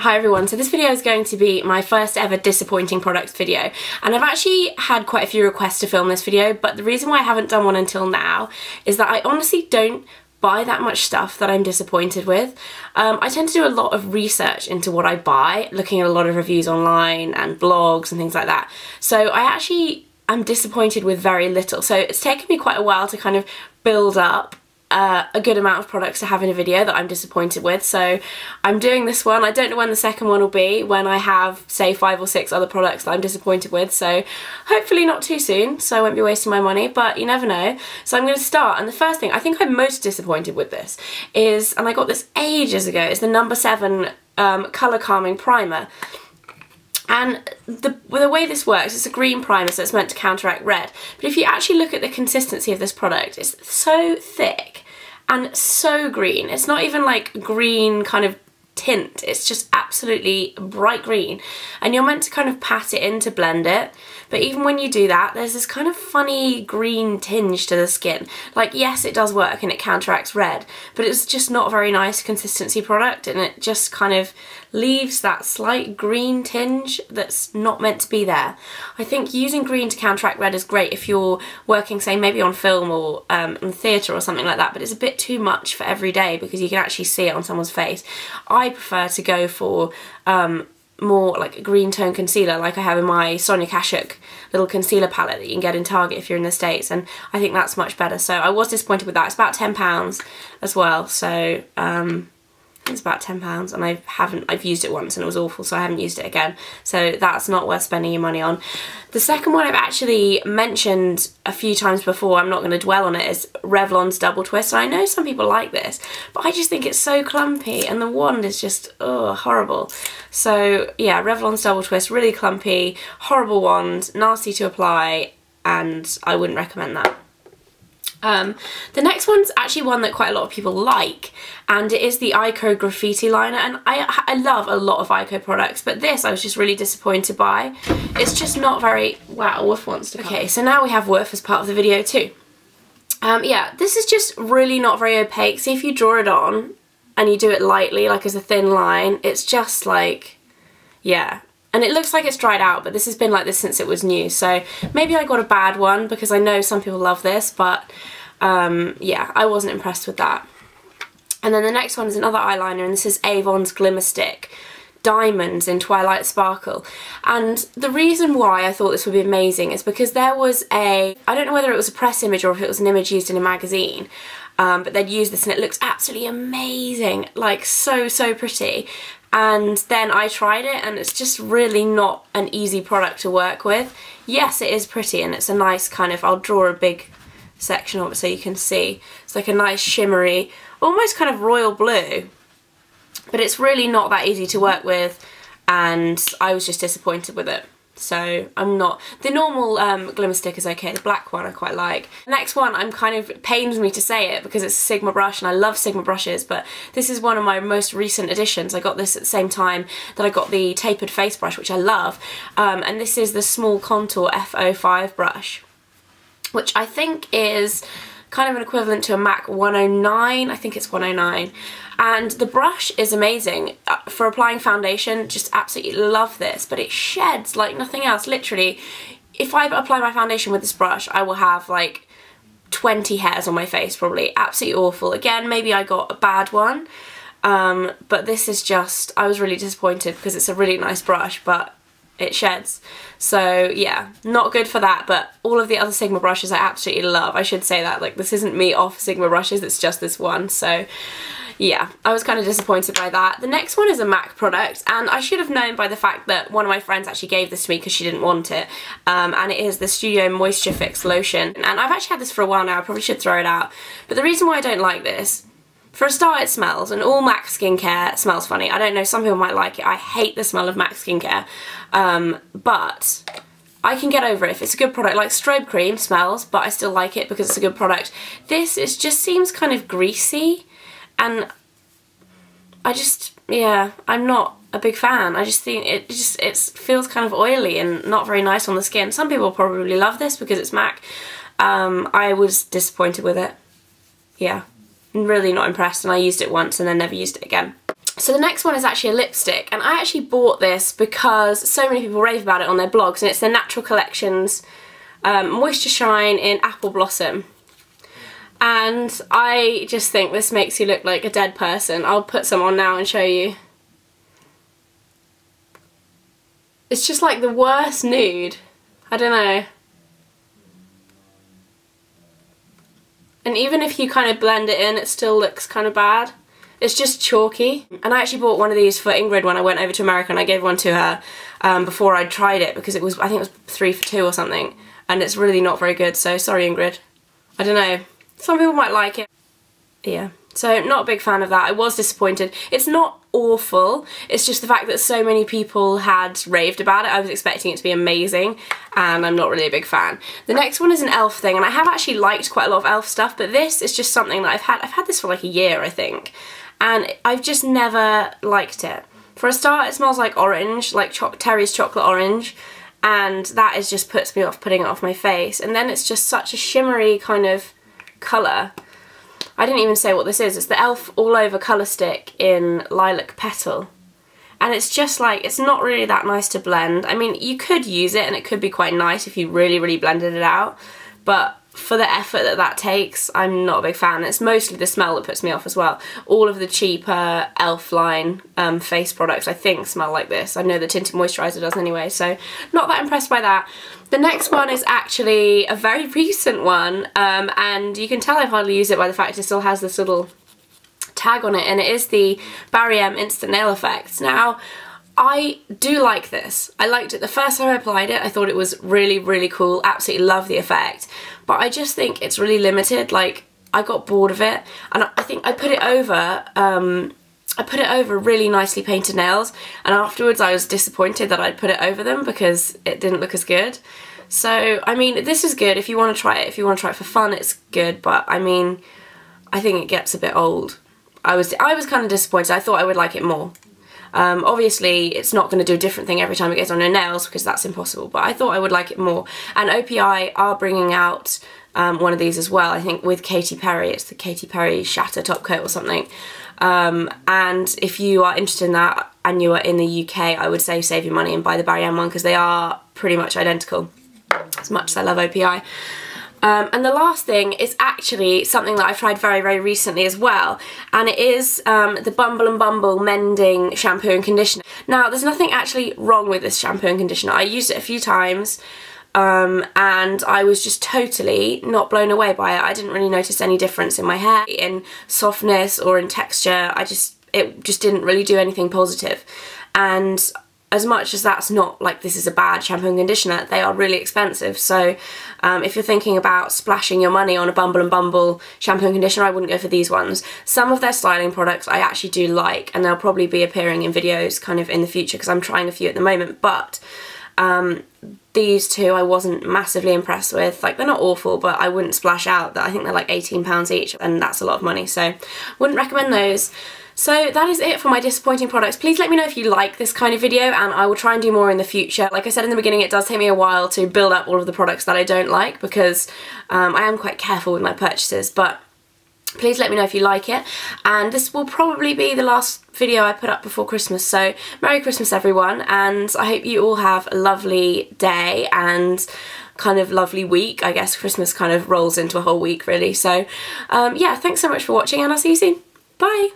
Hi everyone, so this video is going to be my first ever disappointing products video, and I've actually had quite a few requests to film this video, but the reason why I haven't done one until now is that I honestly don't buy that much stuff that I'm disappointed with. I tend to do a lot of research into what I buy, looking at a lot of reviews online and blogs and things like that, so I actually am disappointed with very little. So it's taken me quite a while to kind of build up a good amount of products to have in a video that I'm disappointed with. So I'm doing this one. I don't know when the second one will be, when I have say 5 or 6 other products that I'm disappointed with, so hopefully not too soon, so I won't be wasting my money, but you never know. So I'm going to start, and the first thing I think I'm most disappointed with this is, and I got this ages ago, is the No.7 colour calming primer. And the way this works, it's a green primer, so it's meant to counteract red. But if you actually look at the consistency of this product, it's so thick and so green. It's not even like green kind of tint, it's just absolutely bright green. And you're meant to kind of pat it in to blend it. But even when you do that, there's this kind of funny green tinge to the skin. Like, yes, it does work and it counteracts red, but it's just not a very nice consistency product, and it just kind of leaves that slight green tinge that's not meant to be there. I think using green to counteract red is great if you're working, say, maybe on film or in theatre or something like that, but it's a bit too much for every day because you can actually see it on someone's face. I prefer to go for more like a green tone concealer, like I have in my Sonia Kashuk little concealer palette that you can get in Target if you're in the States, and I think that's much better. So I was disappointed with that. It's about £10 as well, so it's about £10, and I've used it once and it was awful, so I haven't used it again, so that's not worth spending your money on. The second one I've actually mentioned a few times before, I'm not going to dwell on it, is Revlon's Double Twist, and I know some people like this, but I just think it's so clumpy and the wand is just horrible. So yeah, Revlon's Double Twist, really clumpy, horrible wand, nasty to apply, and I wouldn't recommend that. The next one's actually one that quite a lot of people like, and it is the Eyeshadow Graffiti Liner, and I love a lot of Eyeshadow products, but this I was just really disappointed by. It's just not very... Wow, Woof wants to come. Okay, so now we have Woof as part of the video too. Yeah, this is just really not very opaque. See, if you draw it on and you do it lightly, like as a thin line, it's just like, yeah. And it looks like it's dried out, but this has been like this since it was new, so maybe I got a bad one because I know some people love this, but yeah, I wasn't impressed with that. And then the next one is another eyeliner, and this is Avon's Glimmer Stick Diamonds in Twilight Sparkle. And the reason why I thought this would be amazing is because there was I don't know whether it was a press image or if it was an image used in a magazine, but they'd used this and it looks absolutely amazing, like so pretty. And then I tried it and it's just really not an easy product to work with. Yes, it is pretty and it's a nice kind of, I'll draw a big section of it so you can see. It's like a nice shimmery, almost kind of royal blue, but it's really not that easy to work with, and I was just disappointed with it. So I'm not... The normal glimmer stick is okay, the black one I quite like. The next one, it pains me to say it because it's a Sigma brush and I love Sigma brushes, but this is one of my most recent additions. I got this at the same time that I got the tapered face brush, which I love, and this is the Small Contour F05 brush, which I think is kind of an equivalent to a MAC 109, I think it's 109. And the brush is amazing for applying foundation, just absolutely love this, but it sheds like nothing else. Literally, if I apply my foundation with this brush, I will have like 20 hairs on my face probably. Absolutely awful. Again, maybe I got a bad one, but this is just, I was really disappointed because it's a really nice brush, but it sheds. So yeah, not good for that, but all of the other Sigma brushes I absolutely love. I should say that, like, this isn't me off Sigma brushes, it's just this one, so yeah, I was kind of disappointed by that. The next one is a MAC product, and I should have known by the fact that one of my friends actually gave this to me because she didn't want it, and it is the Studio Moisture Fix Lotion, and I've actually had this for a while now, I probably should throw it out, but the reason why I don't like this, for a start, it smells, and all MAC skincare smells funny. I don't know, some people might like it. I hate the smell of MAC skincare, but I can get over it if it's a good product. Like strobe cream smells, but I still like it because it's a good product. This just seems kind of greasy, and yeah, I'm not a big fan. I just think it feels kind of oily and not very nice on the skin. Some people probably love this because it's MAC. I was disappointed with it. Yeah. Really not impressed, and I used it once and then never used it again. So the next one is actually a lipstick, and I actually bought this because so many people rave about it on their blogs, and it's the Natural Collections Moisture Shine in Apple Blossom. And I just think this makes you look like a dead person. I'll put some on now and show you. It's just like the worst nude. I don't know. And even if you kind of blend it in, it still looks kind of bad. It's just chalky. And I actually bought one of these for Ingrid when I went over to America, and I gave one to her before I tried it because it was, I think it was 3 for 2 or something. And it's really not very good, so sorry Ingrid. I don't know. Some people might like it. Yeah. So not a big fan of that. I was disappointed. It's not awful. It's just the fact that so many people had raved about it. I was expecting it to be amazing, and I'm not really a big fan. The next one is an e.l.f. thing, and I have actually liked quite a lot of e.l.f. stuff, but this is just something that I've had this for like a year, I think, and I've just never liked it. For a start, it smells like orange, like Terry's chocolate orange, and that just puts me off putting it off my face. And then it's just such a shimmery kind of colour. I didn't even say what this is. It's the e.l.f. All Over Colour Stick in Lilac Petal. And it's just like, it's not really that nice to blend. I mean, you could use it and it could be quite nice if you really, really blended it out. But for the effort that that takes, I'm not a big fan. It's mostly the smell that puts me off as well. All of the cheaper e.l.f. line face products, I think, smell like this. I know the tinted moisturiser does anyway, so not that impressed by that. The next one is actually a very recent one, and you can tell I've hardly used it by the fact it still has this little tag on it, and it is the Barry M Instant Nail Effects. Now, I do like this. I liked it the first time I applied it. I thought it was really, really cool. Absolutely love the effect. But I just think it's really limited. Like, I got bored of it, and I think I put it over really nicely painted nails, and afterwards I was disappointed that I'd put it over them because it didn't look as good. So, I mean, this is good if you want to try it. If you want to try it for fun, it's good, but I mean, I think it gets a bit old. I was kind of disappointed. I thought I would like it more. Obviously, it's not going to do a different thing every time it gets on your nails because that's impossible, but I thought I would like it more. And OPI are bringing out one of these as well, I think with Katy Perry. It's the Katy Perry Shatter Top Coat or something. And if you are interested in that and you are in the UK, I would say save your money and buy the Barry M one because they are pretty much identical, as much as I love OPI. And the last thing is actually something that I've tried very, very recently as well, and it is the Bumble and Bumble Mending Shampoo and Conditioner. Now, there's nothing actually wrong with this shampoo and conditioner. I used it a few times, and I was just totally not blown away by it. I didn't really notice any difference in my hair, in softness or in texture. It just didn't really do anything positive. And as much as that's not like this is a bad shampoo and conditioner, they are really expensive. So if you're thinking about splashing your money on a Bumble and Bumble shampoo and conditioner, I wouldn't go for these ones. Some of their styling products I actually do like, and they'll probably be appearing in videos kind of in the future because I'm trying a few at the moment, but these two I wasn't massively impressed with. Like, they're not awful, but I wouldn't splash out. I think they're like £18 each, and that's a lot of money, so wouldn't recommend those. So that is it for my disappointing products. Please let me know if you like this kind of video, and I will try and do more in the future. Like I said in the beginning, it does take me a while to build up all of the products that I don't like because I am quite careful with my purchases, but please let me know if you like it. And this will probably be the last video I put up before Christmas, so Merry Christmas everyone, and I hope you all have a lovely day and kind of lovely week. I guess Christmas kind of rolls into a whole week really. So yeah, thanks so much for watching, and I'll see you soon. Bye!